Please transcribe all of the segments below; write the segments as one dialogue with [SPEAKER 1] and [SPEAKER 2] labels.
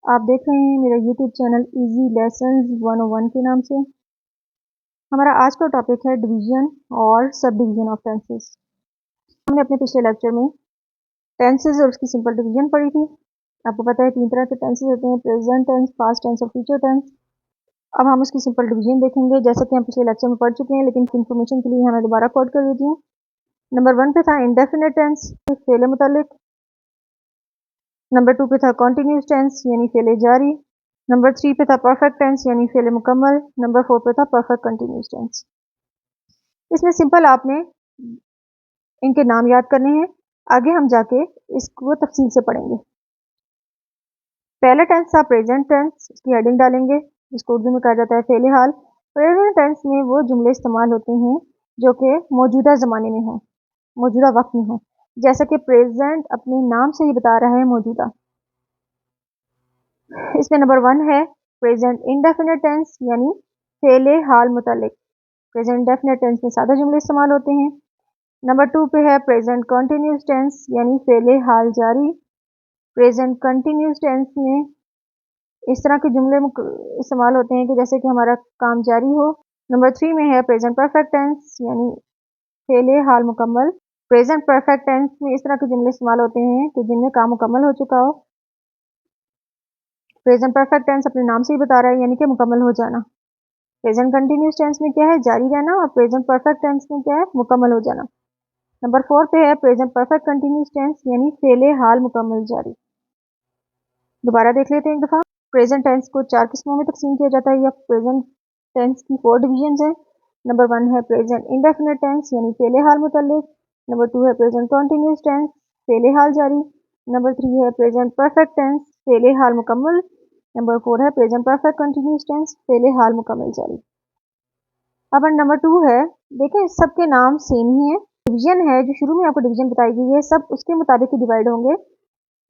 [SPEAKER 1] आप देख रहे हैं मेरा यूट्यूब चैनल इजी लेसन्स 101 के नाम से। हमारा आज का टॉपिक है डिवीजन और सब डिवीजन ऑफ टेंसेस। हमने अपने पिछले लेक्चर में टेंसेस और उसकी सिंपल डिवीजन पढ़ी थी। आपको पता है 3 तरह के टेंसेस होते हैं, प्रेजेंट टेंस, पास्ट टेंस और फ्यूचर टेंस। अब हम उसकी सिंपल डिवीजन देखेंगे, जैसे कि हम पिछले लेक्चर में पढ़ चुके हैं, लेकिन इन्फॉर्मेशन के लिए हमें दोबारा कोड कर देती हूँ। नंबर 1 पे था इंडेफिनिट टेंस, फेले मुतालिक। नंबर 2 पे था कॉन्टिन्यूस टेंस यानी फेले जारी। नंबर 3 पे था परफेक्ट टेंस यानी फेले मुकम्मल। नंबर 4 पे था परफेक्ट कंटिन्यूस टेंस। इसमें सिंपल आपने इनके नाम याद करने हैं, आगे हम जाके इसको तफसील से पढ़ेंगे। पहला टेंस था प्रेजेंट टेंस, इसकी हेडिंग डालेंगे, जिसको उर्दू में कहा जाता है फेले हाल। प्रेजेंट टेंस में वो जुमले इस्तेमाल होते हैं जो कि मौजूदा ज़माने में हों, मौजूदा वक्त में हों। जैसा कि प्रेजेंट अपने नाम से ही बता रहा है मौजूदा। इसमें नंबर 1 है प्रेजेंट इंडेफिनिट टेंस यानी फेले हाल मुतालिक। प्रेजेंट इंडेफिनिट टेंस में सादा जुमले इस्तेमाल होते हैं। नंबर 2 पे है प्रेजेंट कंटिन्यूस टेंस यानी फेले हाल जारी। प्रेजेंट कंटिन्यूस टेंस में इस तरह के जुमले इस्तेमाल होते हैं कि जैसे कि हमारा काम जारी हो। नंबर 3 में है प्रेजेंट परफेक्ट टेंस यानी फेले हाल मुकम्मल। प्रेजेंट परफेक्ट टेंस में इस तरह के जुमले इस्तेमाल होते हैं कि जिनमें काम मुकम्मल हो चुका हो। प्रेजेंट परफेक्ट टेंस अपने नाम से ही बता रहा है यानी कि मुकम्मल हो जाना। प्रेजेंट कंटिन्यूस टेंस में क्या है, जारी रहना, और प्रेजेंट परफेक्ट टेंस में क्या है, मुकम्मल हो जाना। नंबर 4 पे है प्रेजेंट परफेक्ट कंटिन्यूस टेंस यानी फेले हाल मुकम्मल जारी। दोबारा देख लेते हैं एक दफ़ा। प्रेजेंट टेंस को 4 किस्मों में तकसीम किया जाता है, या प्रेजेंट टेंस की 4 डिवीजन हैं। नंबर 1 है प्रेजेंट इंडेफिनिट टेंस यानी फेले हाल मुतल्लिक। नंबर 2 है प्रेजेंट कंटिन्यूस टेंस, फेले हाल जारी। नंबर 3 है प्रेजेंट परफेक्ट टेंस, फेले हाल मुकम्मल। नंबर 4 है प्रेजेंट परफेक्ट कंटिन्यूस टेंस, फेले हाल मुकम्मल जारी। अब नंबर 2 है, देखें सबके नाम सेम ही है। डिवीजन है जो शुरू में आपको डिवीजन बताई गई है, सब उसके मुताबिक ही डिवाइड होंगे।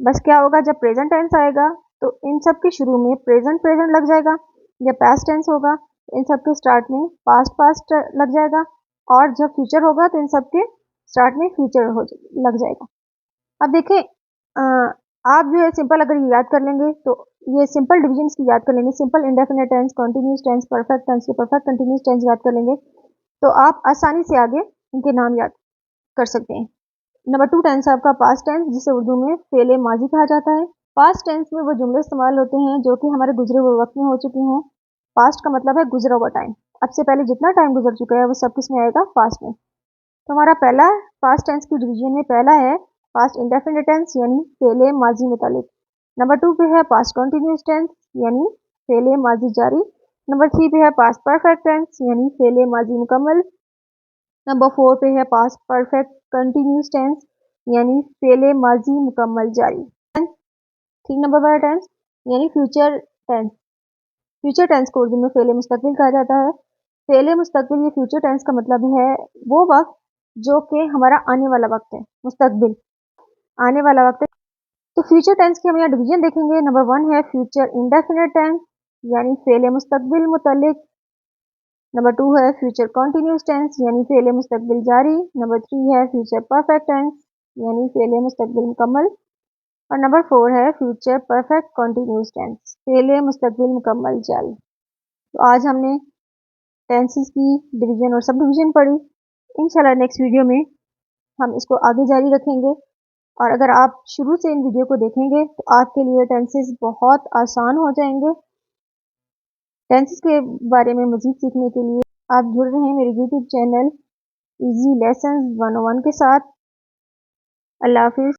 [SPEAKER 1] बस क्या होगा, जब प्रेजेंट टेंस आएगा तो इन सब के शुरू में प्रेजेंट प्रेजेंट लग जाएगा। जब पास्ट टेंस होगा तो इन सब के स्टार्ट में पास्ट पास्ट लग जाएगा, और जब फ्यूचर होगा तो इन सब के स्टार्ट में फ्यूचर लग जाएगा। अब देखें, आप जो है सिंपल अगर ये याद कर लेंगे तो ये सिंपल डिवीजन की याद कर लेंगे, simple indefinite tense, continuous tense, perfect tense, perfect continuous tense याद कर लेंगे तो आप आसानी से आगे इनके नाम याद कर सकते हैं। नंबर 2 टेंस है आपका पास्ट टेंस, जिसे उर्दू में फेले माजी कहा जाता है। पास्ट टेंस में वो जुमले इस्तेमाल होते हैं जो कि हमारे गुजरे हुए वक्त में हो चुके हों। पास्ट का मतलब है गुजरा हुआ टाइम, अब से पहले जितना टाइम गुजर चुका है वो सब किस में आएगा, पास्ट में। तो हमारा पहला पास्ट टेंस की डिवीजन में पहला है पास्ट इंडेफिनिट टेंस यानी फेले माजी मुतालिक। नंबर 2 पे है पास्ट कंटिन्यूस टेंस यानी फेले माजी जारी। नंबर 3 पे है पास्ट परफेक्ट टेंस यानी फेले माजी मुकम्मल। नंबर 4 पे है पास्ट परफेक्ट कंटिन्यूस टेंस यानी फेले माजी मुकम्मल जारी। 3 नंबर वाला टेंस यानी फ्यूचर टेंस। फ्यूचर टेंस को उर्दू में फेले मुस्तकबिल कहा जाता है। फेले मुस्तकबिल ये फ्यूचर टेंस का मतलब है वो वक्त जो कि हमारा आने वाला वक्त है, मुस्तकबिल आने वाला वक्त है। तो फ्यूचर टेंस की हम यहाँ डिवीजन देखेंगे। नंबर 1 है फ्यूचर इंडेफिनिट टेंस यानी फेले मुस्तकबिल मुतल्लिक। नंबर 2 है फ्यूचर कंटिन्यूस टेंस यानी फेले मुस्तकबिल जारी। नंबर 3 है फ्यूचर परफेक्ट टेंस यानी फेले मुस्तकबिल मुकम्मल। और नंबर 4 है फ्यूचर परफेक्ट कंटिन्यूस टेंस, फेले मुस्तकबिल मुकम्मल जारी। तो आज हमने टेंसेस की डिवीजन और सब डिवीजन पढ़ी। इंशाल्लाह नेक्स्ट वीडियो में हम इसको आगे जारी रखेंगे, और अगर आप शुरू से इन वीडियो को देखेंगे तो आपके लिए टेंसेस बहुत आसान हो जाएंगे। टेंसेस के बारे में मज़ीद सीखने के लिए आप जुड़ रहे हैं मेरे यूट्यूब चैनल इजी लेसन्स 101 के साथ। अल्लाह हाफिज़।